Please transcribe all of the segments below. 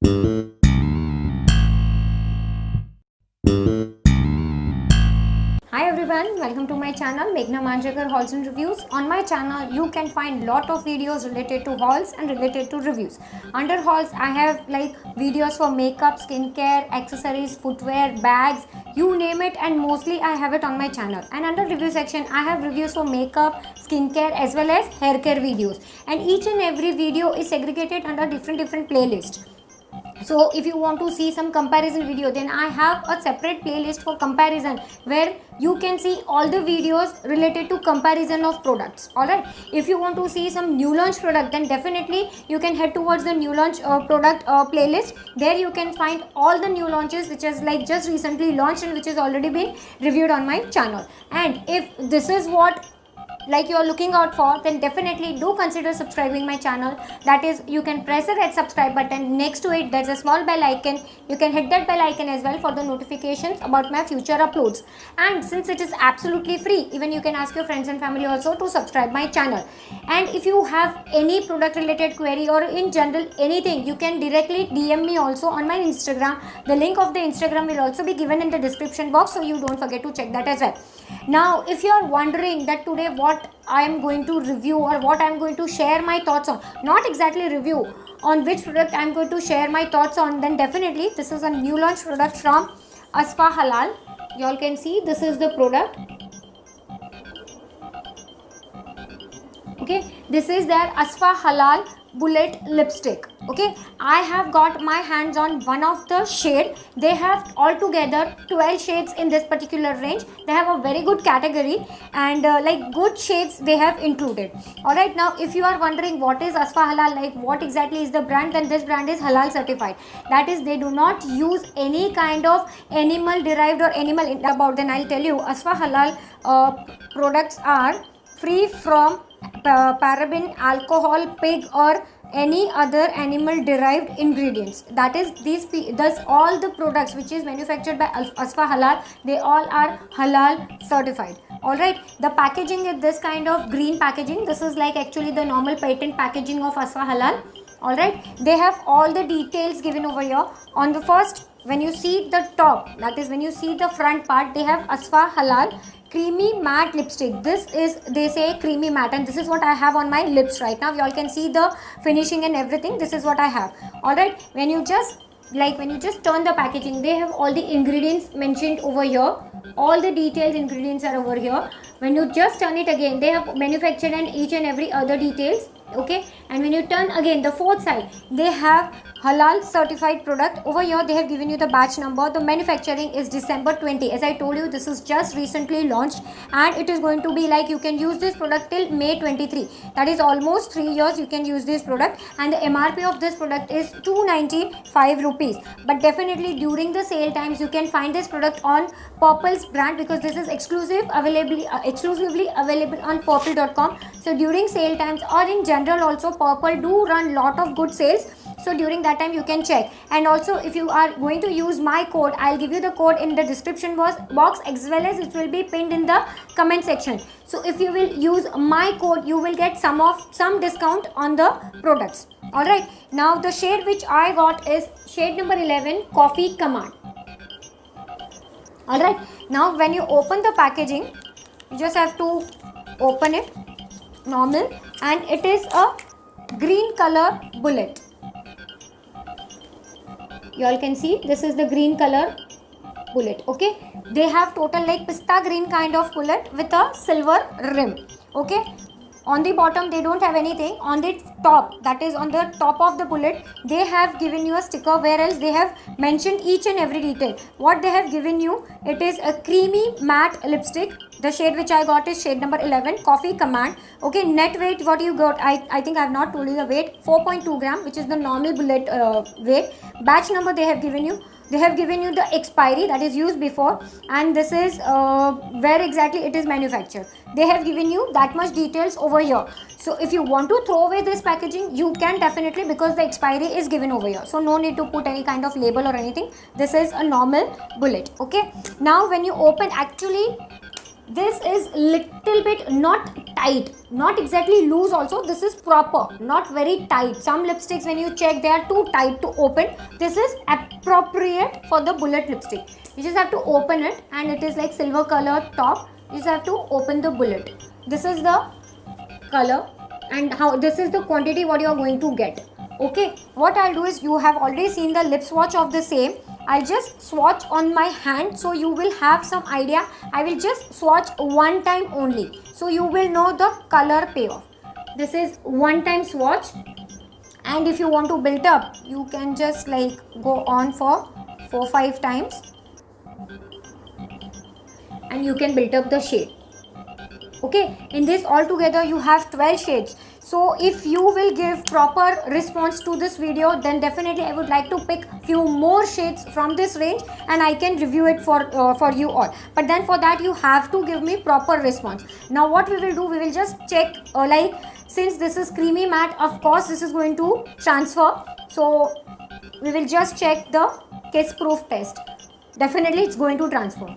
Hi everyone, welcome to my channel Meghna Manjrekar Hauls and Reviews. On my channel you can find lot of videos related to hauls and related to reviews. Under hauls I have like videos for makeup, skincare, accessories, footwear, bags, you name it, and mostly I have it on my channel. And under review section I have reviews for makeup, skincare as well as hair care videos. And each and every video is segregated under different playlists. So if you want to see some comparison video, then I have a separate playlist for comparison where you can see all the videos related to comparison of products. Alright, if you want to see some new launch product, then definitely you can head towards the new launch product playlist. There you can find all the new launches which is like just recently launched and which has already been reviewed on my channel. And if this is what like you are looking out for, then definitely do consider subscribing my channel. That is, you can press the red subscribe button. Next to it there's a small bell icon. You can hit that bell icon as well for the notifications about my future uploads. And since it is absolutely free, even you can ask your friends and family also to subscribe my channel. And if you have any product related query or in general anything, you can directly DM me also on my Instagram. The link of the Instagram will also be given in the description box, so you don't forget to check that as well. Now if you are wondering that today what I am going to review or what I am going to share my thoughts on, not exactly review, on which product I am going to share my thoughts on, then definitely this is a new launch product from Asfa Halal. You all can see this is the product. Okay, this is their Asfa Halal Bullet lipstick. Okay, I have got my hands on one of the shade. They have altogether 12 shades in this particular range. They have a very good category and like good shades they have included. Alright, now if you are wondering what is Asfa Halal, like what exactly is the brand, then this brand is halal certified. That is, they do not use any kind of animal derived or animal about. Then I'll tell you, Asfa Halal products are free from paraben, alcohol, pig or any other animal derived ingredients. That is, thus all the products which is manufactured by Asfa Halal, they all are halal certified. Alright, the packaging is this kind of green packaging. This is like actually the normal patent packaging of Asfa Halal. Alright, they have all the details given over here. On the first, when you see the top, that is when you see the front part, they have Asfa Halal creamy matte lipstick. This is, they say, creamy matte, and this is what I have on my lips right now. You all can see the finishing and everything. This is what I have. Alright, when you just turn the packaging, they have all the ingredients mentioned over here. All the detailed ingredients are over here. When you just turn it again, they have manufactured and each and every other details. Okay, and when you turn again the fourth side, they have halal certified product. Over here they have given you the batch number. The manufacturing is December 20. As I told you, this is just recently launched and it is going to be like you can use this product till May 23. That is almost 3 years you can use this product, and the MRP of this product is 295 rupees. But definitely during the sale times you can find this product on Purple's brand, because this is exclusively available on purple.com. So during sale times or in general also, Purple do run lot of good sales. So during that time you can check. And also if you are going to use my code, I'll give you the code in the description box as well as it will be pinned in the comment section. So if you will use my code, you will get some discount on the products. Alright, now the shade which I got is shade number 11, Coffee Command. Alright, now when you open the packaging, you just have to open it normal, and it is a green color bullet. You all can see this is the green color bullet. Okay, they have total like pista green kind of bullet with a silver rim. Okay, on the bottom they don't have anything. On the top, that is on the top of the bullet, they have given you a sticker, where else they have mentioned each and every detail. What they have given you, it is a creamy matte lipstick. The shade which I got is shade number 11, Coffee Command. Okay, net weight what you got, I think I have not told you the weight, 4.2 gram, which is the normal bullet weight. Batch number they have given you. They have given you the expiry, that is used before, and this is where exactly it is manufactured. They have given you that much details over here. So if you want to throw away this packaging, you can definitely, because the expiry is given over here. So no need to put any kind of label or anything. This is a normal bullet. Okay, now when you open, actually This is little bit not tight, not exactly loose also. This is proper, not very tight. Some lipsticks when you check they are too tight to open. This is appropriate for the bullet lipstick. You just have to open it, and it is like silver color top. You just have to open the bullet. This is the color, and how this is the quantity what you are going to get. Okay, what I'll do is, you have already seen the lip swatch of the same. I'll just swatch on my hand, so you will have some idea. I will just swatch one time only, so you will know the color payoff. This is one time swatch, and if you want to build up, you can just like go on for 4-5 times, and you can build up the shade. Okay, in this altogether you have 12 shades. So if you will give proper response to this video, then definitely I would like to pick few more shades from this range, and I can review it for you all. But then for that you have to give me proper response. Now what we will do, we will just check like, since this is creamy matte, of course this is going to transfer. So we will just check the kiss proof test. Definitely it's going to transfer.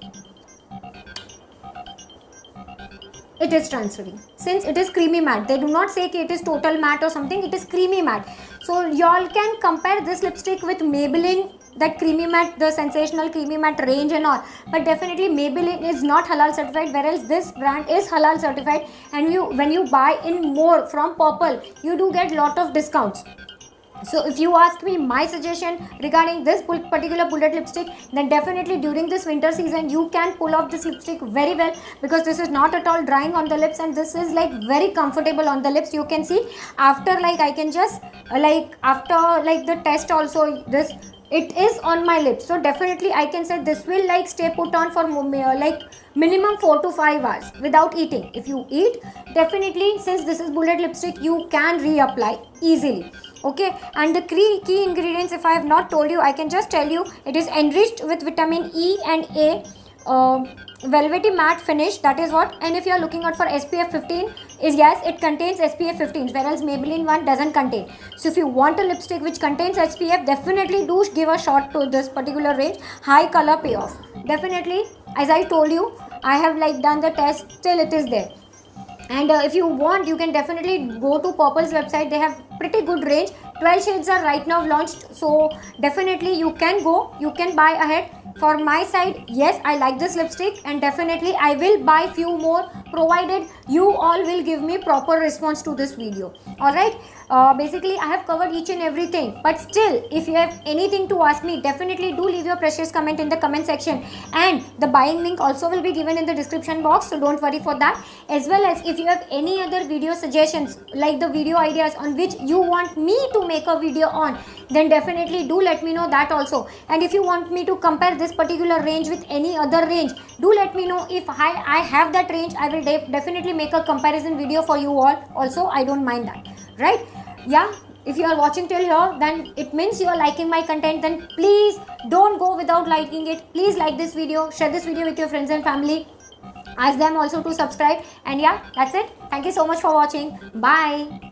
It is transferring, since it is creamy matte. They do not say it is total matte or something, it is creamy matte. So y'all can compare this lipstick with Maybelline, that creamy matte, the sensational creamy matte range and all, but definitely Maybelline is not halal certified, whereas this brand is halal certified. And when you buy in more from Purple, you do get lot of discounts. So if you ask me my suggestion regarding this particular bullet lipstick, then definitely during this winter season you can pull off this lipstick very well, because this is not at all drying on the lips, and this is like very comfortable on the lips. You can see after like, I can just like after like the test also, this it is on my lips. So definitely I can say this will like stay put on for like minimum 4 to 5 hours without eating. If you eat, definitely, since this is bullet lipstick, you can reapply easily. Okay, and the key ingredients, if I have not told you, I can just tell you. It is enriched with vitamin E and A, velvety matte finish, that is what. And if you are looking out for SPF 15, is yes, it contains SPF 15, whereas Maybelline one doesn't contain. So if you want a lipstick which contains SPF, definitely do give a shot to this particular range. High color payoff, definitely. As I told you, I have like done the test, still it is there. And if you want, you can definitely go to Purple's website. They have pretty good range. 12 shades are right now launched, so definitely you can go, you can buy ahead. For my side, yes, I like this lipstick, and definitely I will buy few more, provided you all will give me proper response to this video. Alright, basically I have covered each and everything, but still if you have anything to ask me, definitely do leave your precious comment in the comment section, and the buying link also will be given in the description box, so don't worry for that. As well as if you have any other video suggestions, like the video ideas on which you want me to make a video on, then definitely do let me know that also. And if you want me to compare this particular range with any other range, do let me know. If I have that range, I will definitely make a comparison video for you all also. I don't mind that, right? Yeah, if you are watching till here, then it means you are liking my content. Then please don't go without liking it. Please like this video, share this video with your friends and family, ask them also to subscribe. And yeah, that's it. Thank you so much for watching. Bye.